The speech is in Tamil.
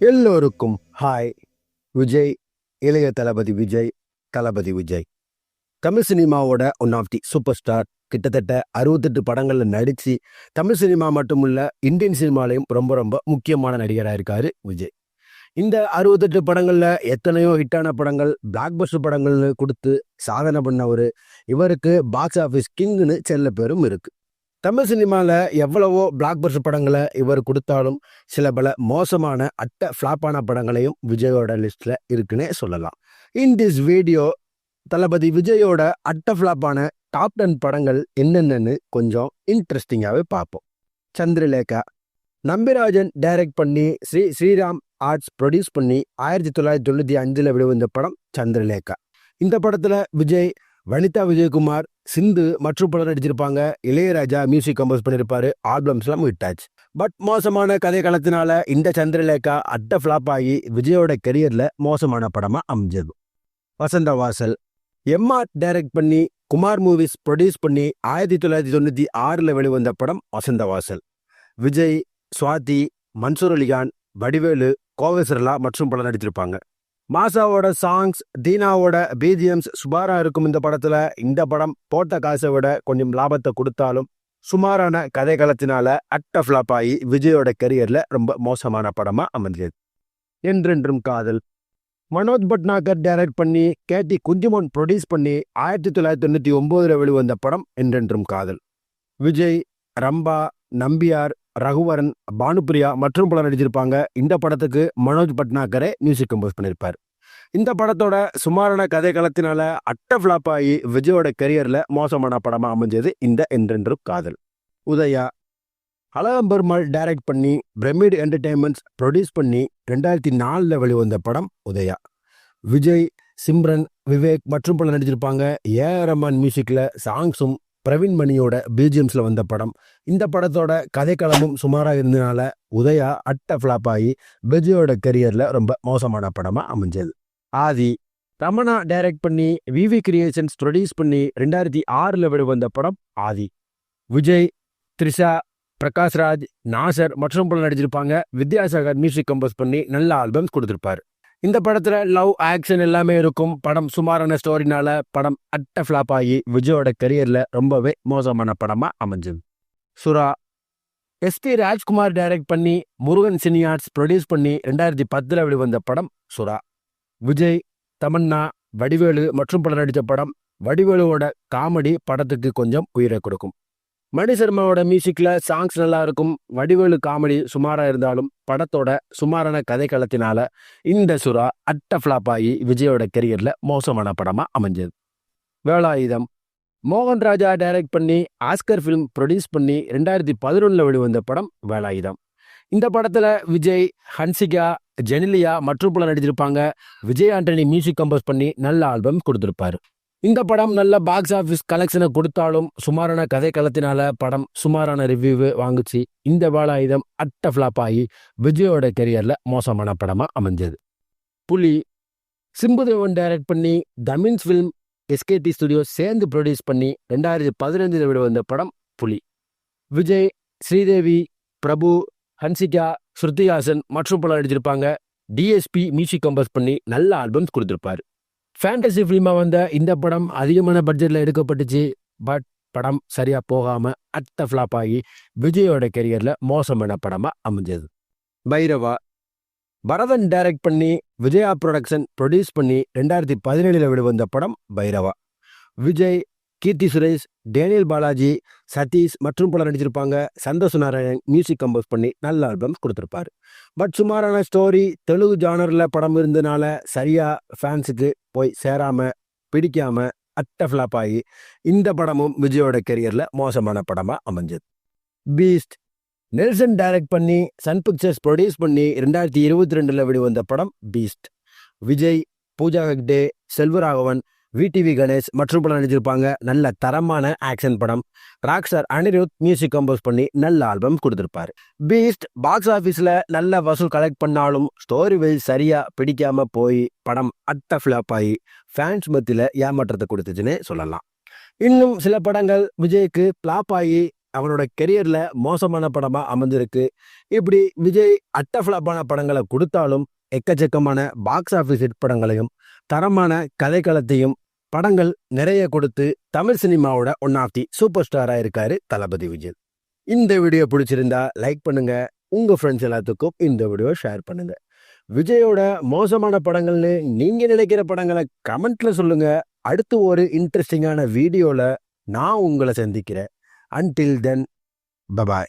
எல்லோருக்கும் ஹாய். விஜய், இளைய தளபதி விஜய், தளபதி விஜய் தமிழ் சினிமாவோட one of the super star. கிட்டத்தட்ட 68 படங்களில் நடித்து தமிழ் சினிமா மட்டுமில்ல இந்தியன் சினிமாலையும் ரொம்ப ரொம்ப முக்கியமான நடிகராக இருக்காரு விஜய். இந்த 68 படங்களில் எத்தனையோ ஹிட்டான படங்கள், பிளாக் பஸ்டர் படங்கள்னு கொடுத்து சாதனை பண்ணவர். இவருக்கு பாக்ஸ் ஆஃபீஸ் கிங்னு செல்ல பேரும் இருக்குது. தமிழ் சினிமாவில் எவ்வளவோ பிளாக் பஸ்டர் படங்களை இவர் கொடுத்தாலும் சில பல மோசமான ஃப்ளாப்பான படங்களையும் விஜயோட லிஸ்ட்டில் இருக்குன்னே சொல்லலாம். இன் திஸ் வீடியோ தளபதி விஜயோட ஃப்ளாப்பான டாப் 10 படங்கள் என்னென்னு கொஞ்சம் இன்ட்ரெஸ்டிங்காகவே பார்ப்போம். சந்திரலேகா நம்பிராஜன் டைரக்ட் பண்ணி ஸ்ரீராம் ஆர்ட்ஸ் ப்ரொடியூஸ் பண்ணி 1995 வெளிவந்த படம் சந்திரலேகா. இந்த படத்தில் விஜய், வனிதா விஜயகுமார், சிந்து மற்றும் பலர் நடிச்சிருப்பாங்க. இளையராஜா மியூசிக் கம்போஸ் பண்ணியிருப்பாரு. ஆல்பம்ஸ்லாம் விட்டாச்சு. பட் மோசமான கதை களத்தினால இந்த சந்திரலேகா ஃப்ளாப் ஆகி விஜயோட கெரியரில் மோசமான படமாக அமைஞ்சது. வசந்த வாசல் எம்ஆர் டைரக்ட் பண்ணி குமார் மூவிஸ் ப்ரொடியூஸ் பண்ணி 1996 வெளிவந்த படம் வசந்த வாசல். விஜய், சுவாதி, மன்சூர் அலிகான், வடிவேலு, கோவேசர்லா மற்றும் பலர் நடித்திருப்பாங்க. மாசாவோட சாங்ஸ், தீனாவோட பிஜிஎம்ஸ் சுமாரா இருக்கும் இந்த படத்துல. இந்த படம் போட்ட காசை விட கொஞ்சம் லாபத்தை கொடுத்தாலும் சுமாரான கதை களத்தினால ஃப்ளாப் ஆகி விஜயோட கெரியர்ல ரொம்ப மோசமான படமா அமைஞ்சது. என்றென்றும் காதல் மனோஜ் பட்னாகர் டைரக்ட் பண்ணி கேடி குஞ்சுமோன் ப்ரொடியூஸ் பண்ணி 1999 வெளிவந்த படம் என்றென்றும் காதல். விஜய், ரம்பா, நம்பியார், ரகுவரன், பானுப்பிரியா மற்றும் பலர் நடிச்சிருப்பாங்க. இந்த படத்துக்கு மனோஜ் பட்னாகரே மியூசிக் கம்போஸ் பண்ணியிருப்பார். இந்த படத்தோட சுமாரான கதை களத்தினால ஃப்ளாப் ஆகி விஜயோட கெரியர்ல மோசமான படமா அமைஞ்சது இந்த என்றென்றும் காதல். உதயா அழகம்பெருமாள் டைரக்ட் பண்ணி பிரமிட் என்டர்டெயின்மெண்ட்ஸ் ப்ரொடியூஸ் பண்ணி 2004 வெளிவந்த படம் உதயா. விஜய், சிம்ரன், விவேக் மற்றும் பலர் நடிச்சிருப்பாங்க. ஏஆர் ரஹ்மான் மியூசிக்ல சாங்ஸும் பிரவீன் மணியோட பிஜிஎம்ஸ்ல வந்த படம். இந்த படத்தோட கதைக்களமும் சுமாராக இருந்தனால உதயா ஃப்ளாப் ஆகி விஜயோட கெரியர்ல ரொம்ப மோசமான படமா அமைஞ்சது. ஆதி ரமணா டைரக்ட் பண்ணி விவி கிரியேஷன்ஸ் ப்ரொடியூஸ் பண்ணி 2006 வெளிவந்த படம் ஆதி. விஜய், த்ரிஷா, பிரகாஷ்ராஜ், நாசர் மற்றும் பலர் நடிச்சிருப்பாங்க. வித்யாசாகர் மியூசிக் கம்போஸ் பண்ணி நல்ல ஆல்பம்ஸ் கொடுத்திருப்பாரு. இந்த படத்துல லவ், ஆக்ஷன் எல்லாமே இருக்கும். படம் சுமாரான ஸ்டோரினால படம் ஃப்ளாப் ஆகி விஜயோட கெரியர்ல ரொம்பவே மோசமான படமா அமைஞ்சது. சுறா எஸ்பி ராஜ்குமார் டைரக்ட் பண்ணி முருகன் சினியார்ட்ஸ் ப்ரொடியூஸ் பண்ணி 2010 வெளிவந்த படம் சுறா. விஜய், தமன்னா, வடிவேலு மற்றும் பலர் நடித்த படம். வடிவேலுவோட காமெடி படத்துக்கு கொஞ்சம் உயிரை கொடுக்கும். மணி சர்மாவோட மியூசிக்ல சாங்ஸ் நல்லா இருக்கும். வடிவேலு காமெடி சுமாரா இருந்தாலும் படத்தோட சுமாரான கதை களத்தினால இந்த சுறா ஃப்ளாப் ஆகி விஜயோட கெரியர்ல மோசமான படமா அமைஞ்சது. வேலாயுதம் மோகன் ராஜா டைரக்ட் பண்ணி ஆஸ்கர் ஃபிலிம் ப்ரொடியூஸ் பண்ணி 2011 வெளிவந்த படம் வேலாயுதம். இந்த படத்துல விஜய், ஹன்சிகா, ஜெனிலியா மற்றும் பலர் நடிச்சிருப்பாங்க. விஜய் ஆண்டனி மியூசிக் கம்போஸ் பண்ணி நல்ல ஆல்பம் கொடுத்திருப்பாரு. இந்த படம் நல்ல பாக்ஸ் ஆஃபீஸ் கலெக்ஷனை கொடுத்தாலும் சுமாரான கதை களத்தினால படம் சுமாரான ரிவ்யூ வாங்குச்சு. இந்த வேலாயுதம் ஃப்ளாப் ஆகி விஜயோட கெரியர்ல மோசமான படமா அமைஞ்சது. புலி சிம்புதேவன் டைரக்ட் பண்ணி தமின்ஸ் ஃபிலிம், எஸ்கேடி ஸ்டுடியோ சேர்ந்து ப்ரொடியூஸ் பண்ணி 2015 வெளிவந்த படம் புலி. விஜய், ஸ்ரீதேவி, பிரபு, ஹன்சிகா, ஸ்ருதிஹாசன் மற்றும் பலர் நடிச்சிருப்பாங்க. டிஎஸ்பி மியூசிக் கம்போஸ் பண்ணி நல்ல ஆல்பம்ஸ் கொடுத்திருப்பாரு. ஃபேண்டசி ஃபிலிமாக வந்த இந்த படம் அதிகமான பட்ஜெட்டில் எடுக்கப்பட்டுச்சு. பட் படம் சரியாக போகாமல் ஃப்ளாப் ஆகி விஜயோட கெரியரில் மோசமான படமாக அமைஞ்சது. பைரவா பரதன் டைரக்ட் பண்ணி விஜயா ப்ரொடக்ஷன் ப்ரொடியூஸ் பண்ணி 2017 வெளிவந்த படம் பைரவா. விஜய், கீர்த்தி சுரேஷ், டேனியல் பாலாஜி, சதீஷ் மற்றும் பலர் நடிச்சிருப்பாங்க. சந்தோஷ் நாராயணன் மியூசிக் கம்போஸ் பண்ணி நல்ல ஆல்பம்ஸ் கொடுத்துருப்பாரு. பட் சுமாரான ஸ்டோரி, தெலுங்கு ஜானரில் படம் இருந்தனால சரியா ஃபேன்ஸுக்கு போய் சேராம, பிடிக்காம ஃப்ளாப் ஆகி இந்த படமும் விஜயோட கெரியர்ல மோசமான படமா அமைஞ்சது. பீஸ்ட் நெல்சன் டைரக்ட் பண்ணி சன் பிக்சர்ஸ் ப்ரொடியூஸ் பண்ணி 2022 வெளிவந்த படம் பீஸ்ட். விஜய், பூஜா ஹெக்டே, செல்வராகவன், விடிவி கணேஷ் மற்றும் பலர் நடிச்சிருப்பாங்க. நல்ல தரமான ஆக்ஷன் படம். ராக்ஸ்டார் அனிருத் மியூசிக் கம்போஸ் பண்ணி நல்ல ஆல்பம் கொடுத்திருப்பாரு. பீஸ்ட் பாக்ஸ் ஆஃபீஸில் நல்ல வசூல் கலெக்ட் பண்ணாலும் ஸ்டோரி வைஸ் சரியா பிடிக்காம போய் படம் ஃப்ளாப் ஆகி ஃபேன்ஸ் மத்தியில் ஏமாற்றத்தை கொடுத்துச்சுன்னு சொல்லலாம். இன்னும் சில படங்கள் விஜய்க்கு ஃப்ளாப் ஆகி அவனோட கெரியர்ல மோசமான படமா அமைஞ்சிருக்கு. இப்படி விஜய் அட்டஃப்ளாப்பான படங்களை கொடுத்தாலும் எக்கச்சக்கமான பாக்ஸ் ஆஃபீஸ் ஹிட் படங்களையும் தரமான கதைக்களத்தையும் படங்கள் நிறைய கொடுத்து தமிழ் சினிமாவோட ஒன் ஆஃப் தி சூப்பர் ஸ்டாரா இருக்காரு தளபதி விஜய். இந்த வீடியோ பிடிச்சிருந்தா லைக் பண்ணுங்க, உங்க ஃப்ரெண்ட்ஸ் எல்லாத்துக்கும் இந்த வீடியோ ஷேர் பண்ணுங்க. விஜயோட மோசமான படங்கள்னு நீங்க நினைக்கிற படங்களை கமெண்ட்ல சொல்லுங்க. அடுத்து ஒரு இன்ட்ரெஸ்டிங்கான வீடியோல நான் உங்களை சந்திக்கிறேன். Until then, bye-bye.